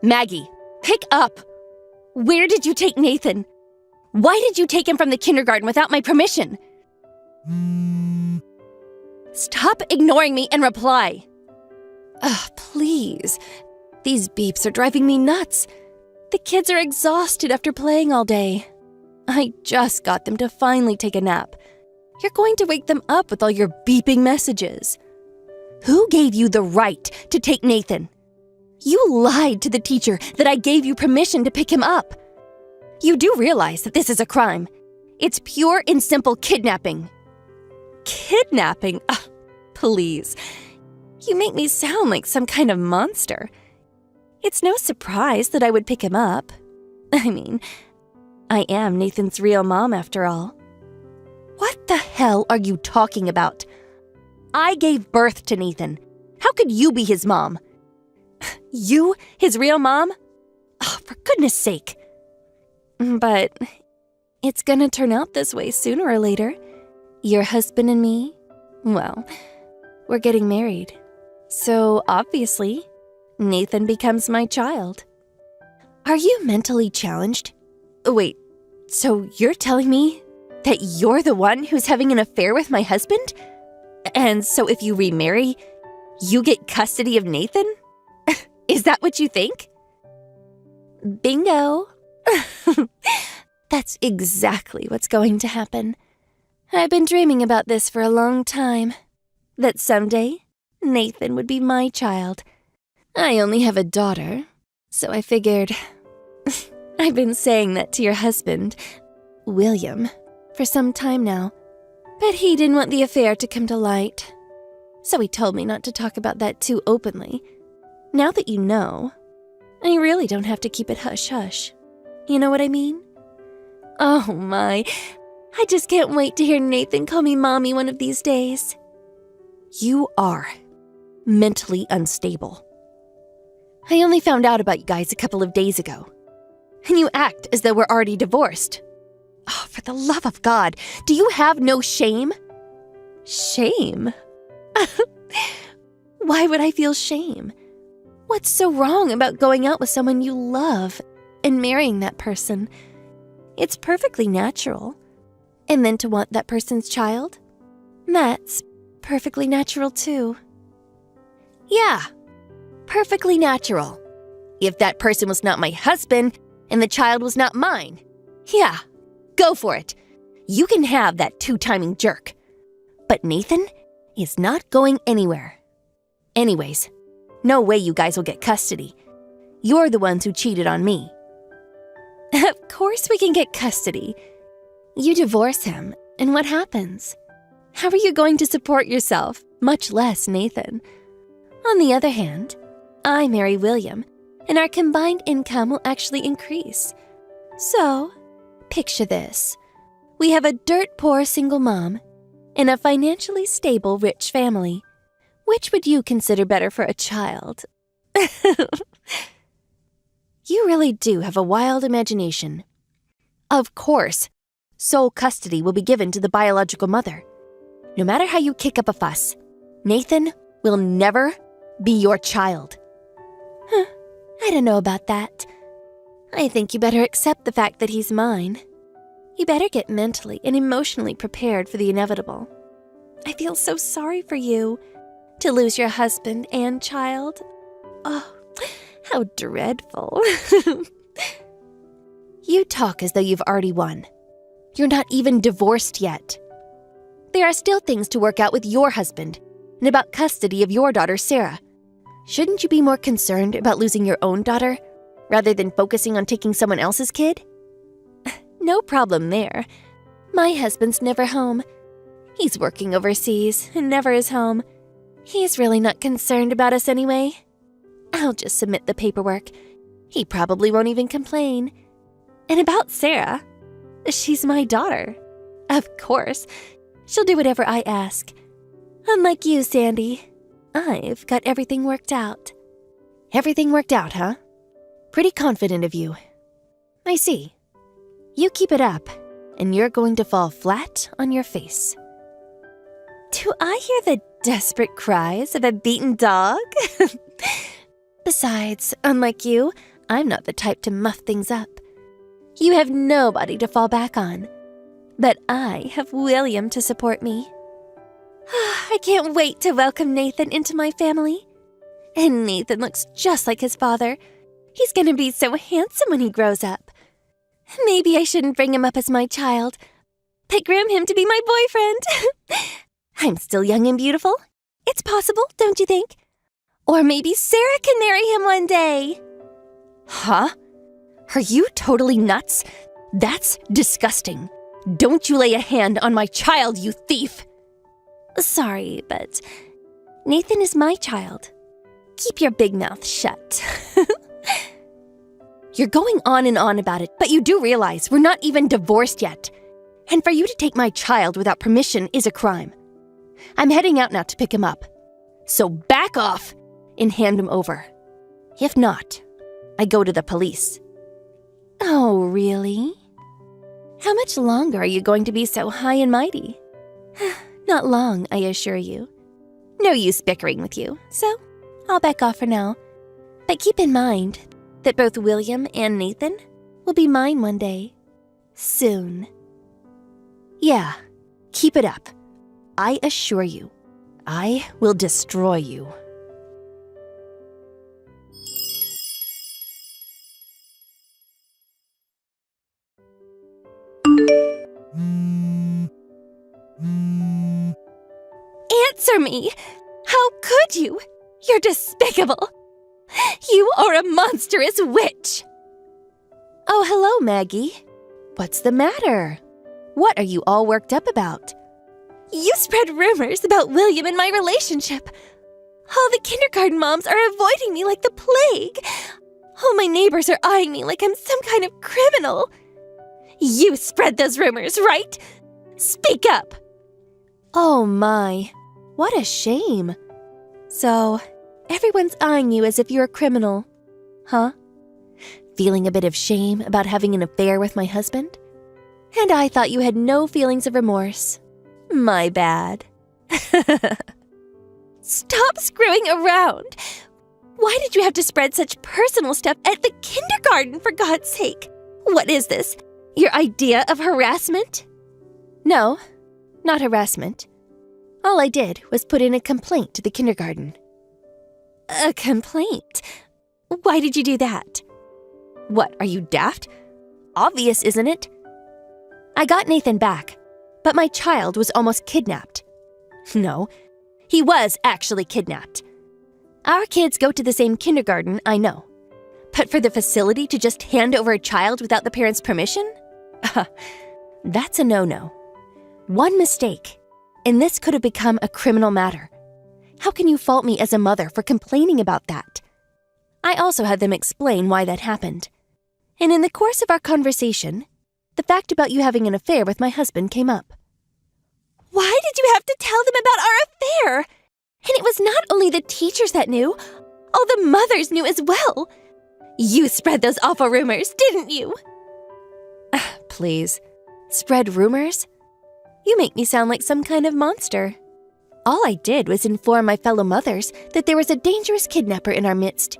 Maggie, pick up! Where did you take Nathan? Why did you take him from the kindergarten without my permission? Stop ignoring me and reply. Ugh, please. These beeps are driving me nuts. The kids are exhausted after playing all day. I just got them to finally take a nap. You're going to wake them up with all your beeping messages. Who gave you the right to take Nathan? You lied to the teacher that I gave you permission to pick him up. You do realize that this is a crime. It's pure and simple kidnapping. Kidnapping? Ugh, please. You make me sound like some kind of monster. It's no surprise that I would pick him up. I mean, I am Nathan's real mom after all. What the hell are you talking about? I gave birth to Nathan. How could you be his mom? You, his real mom? Oh, for goodness sake. But it's gonna turn out this way sooner or later. Your husband and me, well, we're getting married. So obviously, Nathan becomes my child. Are you mentally challenged? Wait, so you're telling me that you're the one who's having an affair with my husband? And so if you remarry, you get custody of Nathan? Is that what you think? Bingo. That's exactly what's going to happen. I've been dreaming about this for a long time. That someday, Nathan would be my child. I only have a daughter, so I figured... I've been saying that to your husband, William, for some time now. But he didn't want the affair to come to light. So he told me not to talk about that too openly. Now that you know, I really don't have to keep it hush-hush. You know what I mean? Oh my, I just can't wait to hear Nathan call me Mommy one of these days. You are mentally unstable. I only found out about you guys a couple of days ago. And you act as though we're already divorced. Oh, for the love of God, do you have no shame? Shame? Why would I feel shame? What's so wrong about going out with someone you love and marrying that person? It's perfectly natural. And then to want that person's child? That's perfectly natural too. Yeah, perfectly natural. If that person was not my husband and the child was not mine, yeah, go for it. You can have that two-timing jerk. But Nathan is not going anywhere. Anyways, no way you guys will get custody. You're the ones who cheated on me. Of course we can get custody. You divorce him, and what happens? How are you going to support yourself, much less Nathan? On the other hand, I marry William, and our combined income will actually increase. So, picture this. We have a dirt-poor single mom and a financially stable rich family. Which would you consider better for a child? You really do have a wild imagination. Of course, sole custody will be given to the biological mother. No matter how you kick up a fuss, Nathan will never be your child. I don't know about that. I think you better accept the fact that he's mine. You better get mentally and emotionally prepared for the inevitable. I feel so sorry for you. To lose your husband and child. Oh, how dreadful. You talk as though you've already won. You're not even divorced yet. There are still things to work out with your husband and about custody of your daughter, Sarah. Shouldn't you be more concerned about losing your own daughter rather than focusing on taking someone else's kid? No problem there. My husband's never home. He's working overseas and never is home. He's really not concerned about us anyway. I'll just submit the paperwork. He probably won't even complain. And about Sarah, she's my daughter. Of course, she'll do whatever I ask. Unlike you, Sandy, I've got everything worked out. Everything worked out, huh? Pretty confident of you. I see. You keep it up, and you're going to fall flat on your face. Do I hear the desperate cries of a beaten dog? Besides, unlike you, I'm not the type to muff things up. You have nobody to fall back on. But I have William to support me. I can't wait to welcome Nathan into my family. And Nathan looks just like his father. He's gonna be so handsome when he grows up. Maybe I shouldn't bring him up as my child, but groom him to be my boyfriend. I'm still young and beautiful. It's possible, don't you think? Or maybe Sarah can marry him one day. Huh? Are you totally nuts? That's disgusting. Don't you lay a hand on my child, you thief! Sorry, but Nathan is my child. Keep your big mouth shut. You're going on and on about it, but you do realize we're not even divorced yet. And for you to take my child without permission is a crime. I'm heading out now to pick him up. So back off and hand him over. If not, I go to the police. Oh, really? How much longer are you going to be so high and mighty? Not long, I assure you. No use bickering with you, so I'll back off for now. But keep in mind that both William and Nathan will be mine one day. Soon. Yeah, keep it up. I assure you, I will destroy you. Answer me! How could you? You're despicable! You are a monstrous witch! Oh, hello, Maggie. What's the matter? What are you all worked up about? You spread rumors about William and my relationship. All the kindergarten moms are avoiding me like the plague. All my neighbors are eyeing me like I'm some kind of criminal. You spread those rumors, right? Speak up! Oh my, what a shame. So, everyone's eyeing you as if you're a criminal, huh? Feeling a bit of shame about having an affair with my husband? And I thought you had no feelings of remorse. My bad. Stop screwing around! Why did you have to spread such personal stuff at the kindergarten, for God's sake? What is this? Your idea of harassment? No, not harassment. All I did was put in a complaint to the kindergarten. A complaint? Why did you do that? What, are you daft? Obvious, isn't it? I got Nathan back, but my child was almost kidnapped. No, he was actually kidnapped. Our kids go to the same kindergarten, I know. But for the facility to just hand over a child without the parents' permission? That's a no-no. One mistake, and this could have become a criminal matter. How can you fault me as a mother for complaining about that? I also had them explain why that happened. And in the course of our conversation, the fact about you having an affair with my husband came up. Why did you have to tell them about our affair? And it was not only the teachers that knew, all the mothers knew as well. You spread those awful rumors, didn't you? Please, spread rumors? You make me sound like some kind of monster. All I did was inform my fellow mothers that there was a dangerous kidnapper in our midst.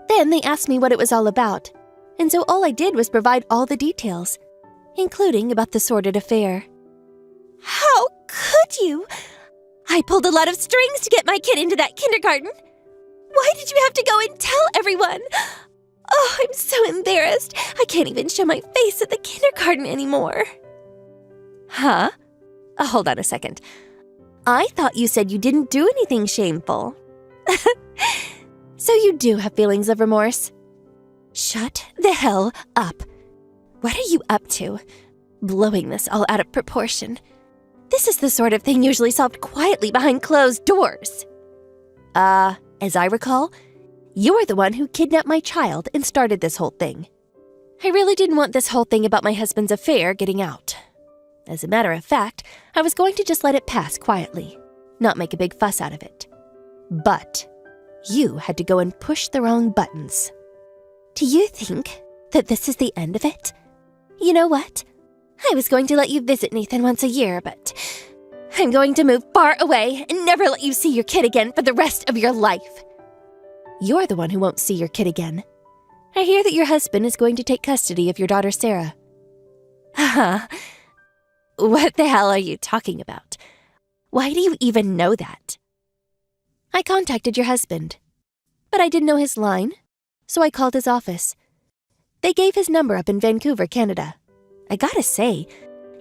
Then they asked me what it was all about, and so all I did was provide all the details, including about the sordid affair. How could you? I pulled a lot of strings to get my kid into that kindergarten. Why did you have to go and tell everyone? Oh, I'm so embarrassed. I can't even show my face at the kindergarten anymore. Huh? Hold on a second. I thought you said you didn't do anything shameful. So you do have feelings of remorse? Shut the hell up. What are you up to? Blowing this all out of proportion. This is the sort of thing usually solved quietly behind closed doors. As I recall, you're the one who kidnapped my child and started this whole thing. I really didn't want this whole thing about my husband's affair getting out. As a matter of fact, I was going to just let it pass quietly, not make a big fuss out of it. But you had to go and push the wrong buttons. Do you think that this is the end of it? You know what? I was going to let you visit Nathan once a year, but I'm going to move far away and never let you see your kid again for the rest of your life. You're the one who won't see your kid again. I hear that your husband is going to take custody of your daughter Sarah. Haha. What the hell are you talking about? Why do you even know that? I contacted your husband, but I didn't know his line, so I called his office. They gave his number up in Vancouver, Canada. I gotta say,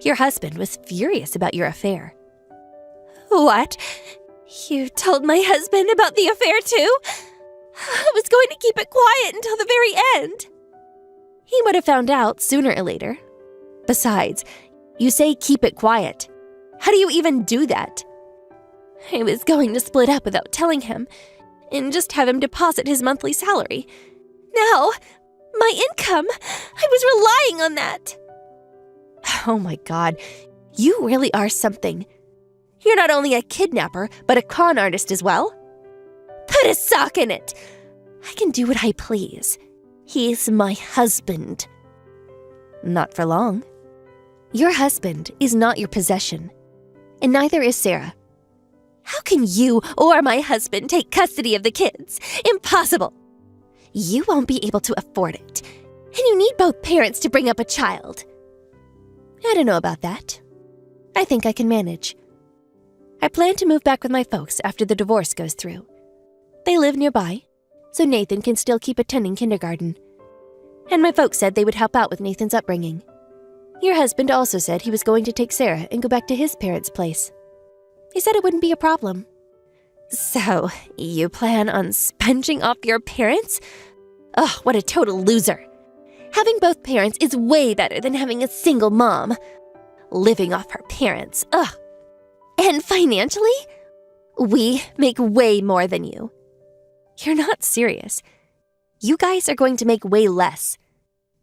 your husband was furious about your affair. What? You told my husband about the affair too? I was going to keep it quiet until the very end. He would have found out sooner or later. Besides, you say keep it quiet. How do you even do that? I was going to split up without telling him and just have him deposit his monthly salary. Now, my income, I was relying on that. Oh my God, you really are something. You're not only a kidnapper, but a con artist as well. Put a sock in it. I can do what I please. He's my husband. Not for long. Your husband is not your possession, and neither is Sarah. How can you or my husband take custody of the kids? Impossible. You won't be able to afford it, and you need both parents to bring up a child. I don't know about that. I think I can manage. I plan to move back with my folks after the divorce goes through. They live nearby, so Nathan can still keep attending kindergarten. And my folks said they would help out with Nathan's upbringing. Your husband also said he was going to take Sarah and go back to his parents' place. He said it wouldn't be a problem. So, you plan on sponging off your parents? Oh, what a total loser. Having both parents is way better than having a single mom. Living off her parents, ugh. And financially? We make way more than you. You're not serious. You guys are going to make way less.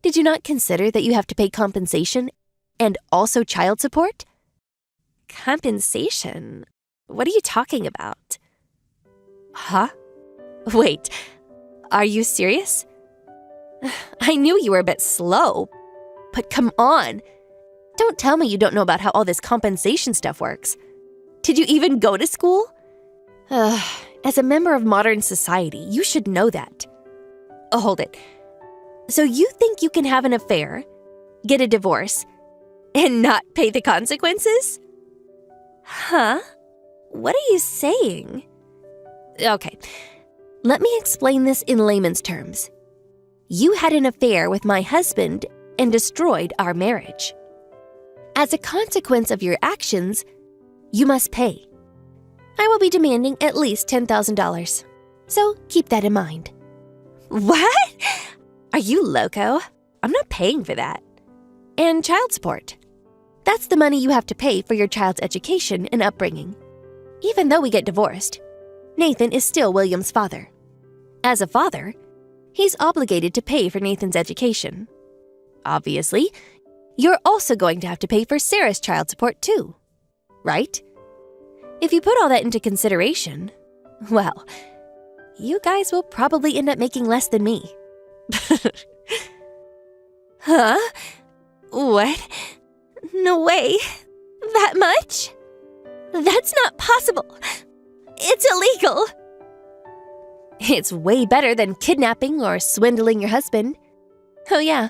Did you not consider that you have to pay compensation and also child support? Compensation? What are you talking about? Huh? Wait, are you serious? I knew you were a bit slow, but come on. Don't tell me you don't know about how all this compensation stuff works. Did you even go to school? As a member of modern society, you should know that. Oh, hold it. So you think you can have an affair, get a divorce, and not pay the consequences? Huh? What are you saying? Okay, let me explain this in layman's terms. You had an affair with my husband and destroyed our marriage. As a consequence of your actions, you must pay. I will be demanding at least $10,000, so keep that in mind. What? Are you loco? I'm not paying for that. And child support. That's the money you have to pay for your child's education and upbringing. Even though we get divorced, Nathan is still William's father. As a father, he's obligated to pay for Nathan's education. Obviously, you're also going to have to pay for Sarah's child support too, right? If you put all that into consideration, well, you guys will probably end up making less than me. Huh? What? No way. That much? That's not possible. It's illegal. It's way better than kidnapping or swindling your husband. Oh yeah,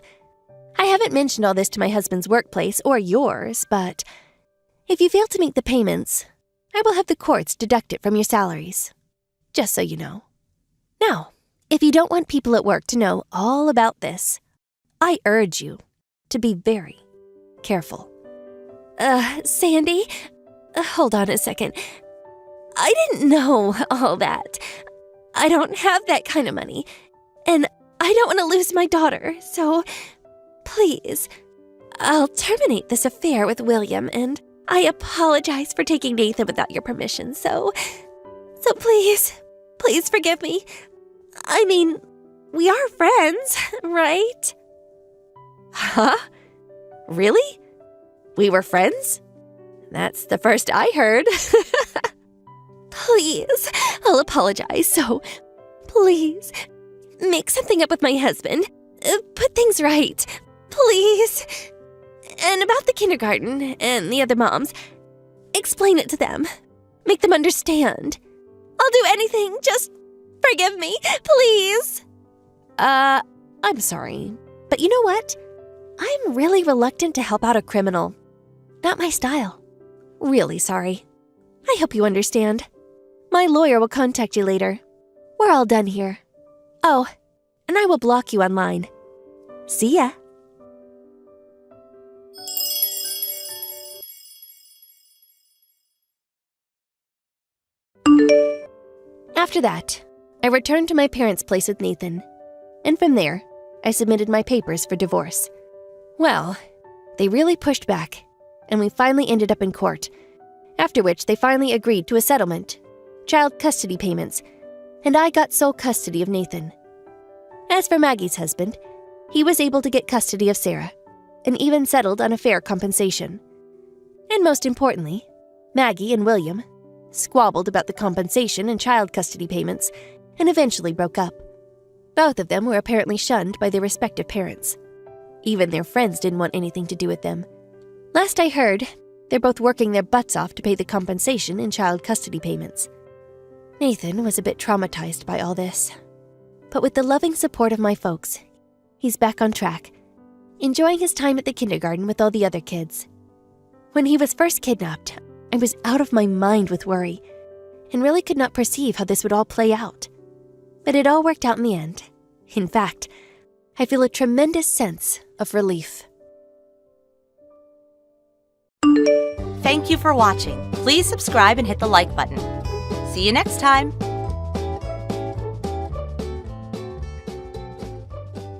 I haven't mentioned all this to my husband's workplace or yours, but if you fail to make the payments, I will have the courts deduct it from your salaries. Just so you know. Now, if you don't want people at work to know all about this, I urge you to be very careful. Sandy, hold on a second. I didn't know all that. I don't have that kind of money, and I don't want to lose my daughter, so please, I'll terminate this affair with William, and I apologize for taking Nathan without your permission, so please forgive me. I mean, we are friends, right? Huh? Really? We were friends? That's the first I heard. Please, I'll apologize, so please, make something up with my husband. Put things right, please. And about the kindergarten and the other moms, explain it to them. Make them understand. I'll do anything, just forgive me, please. I'm sorry, but you know what? I'm really reluctant to help out a criminal. Not my style. Really sorry. I hope you understand. My lawyer will contact you later. We're all done here. Oh, and I will block you online. See ya. After that, I returned to my parents' place with Nathan. And from there, I submitted my papers for divorce. Well, they really pushed back, and we finally ended up in court, after which they finally agreed to a settlement, child custody payments, and I got sole custody of Nathan. As for Maggie's husband, he was able to get custody of Sarah, and even settled on a fair compensation. And most importantly, Maggie and William squabbled about the compensation and child custody payments, and eventually broke up. Both of them were apparently shunned by their respective parents. Even their friends didn't want anything to do with them. Last I heard, they're both working their butts off to pay the compensation and child custody payments. Nathan was a bit traumatized by all this. But with the loving support of my folks, he's back on track, enjoying his time at the kindergarten with all the other kids. When he was first kidnapped, I was out of my mind with worry, and really could not perceive how this would all play out. But it all worked out in the end. In fact, I feel a tremendous sense of relief. Thank you for watching. Please subscribe and hit the like button. See you next time.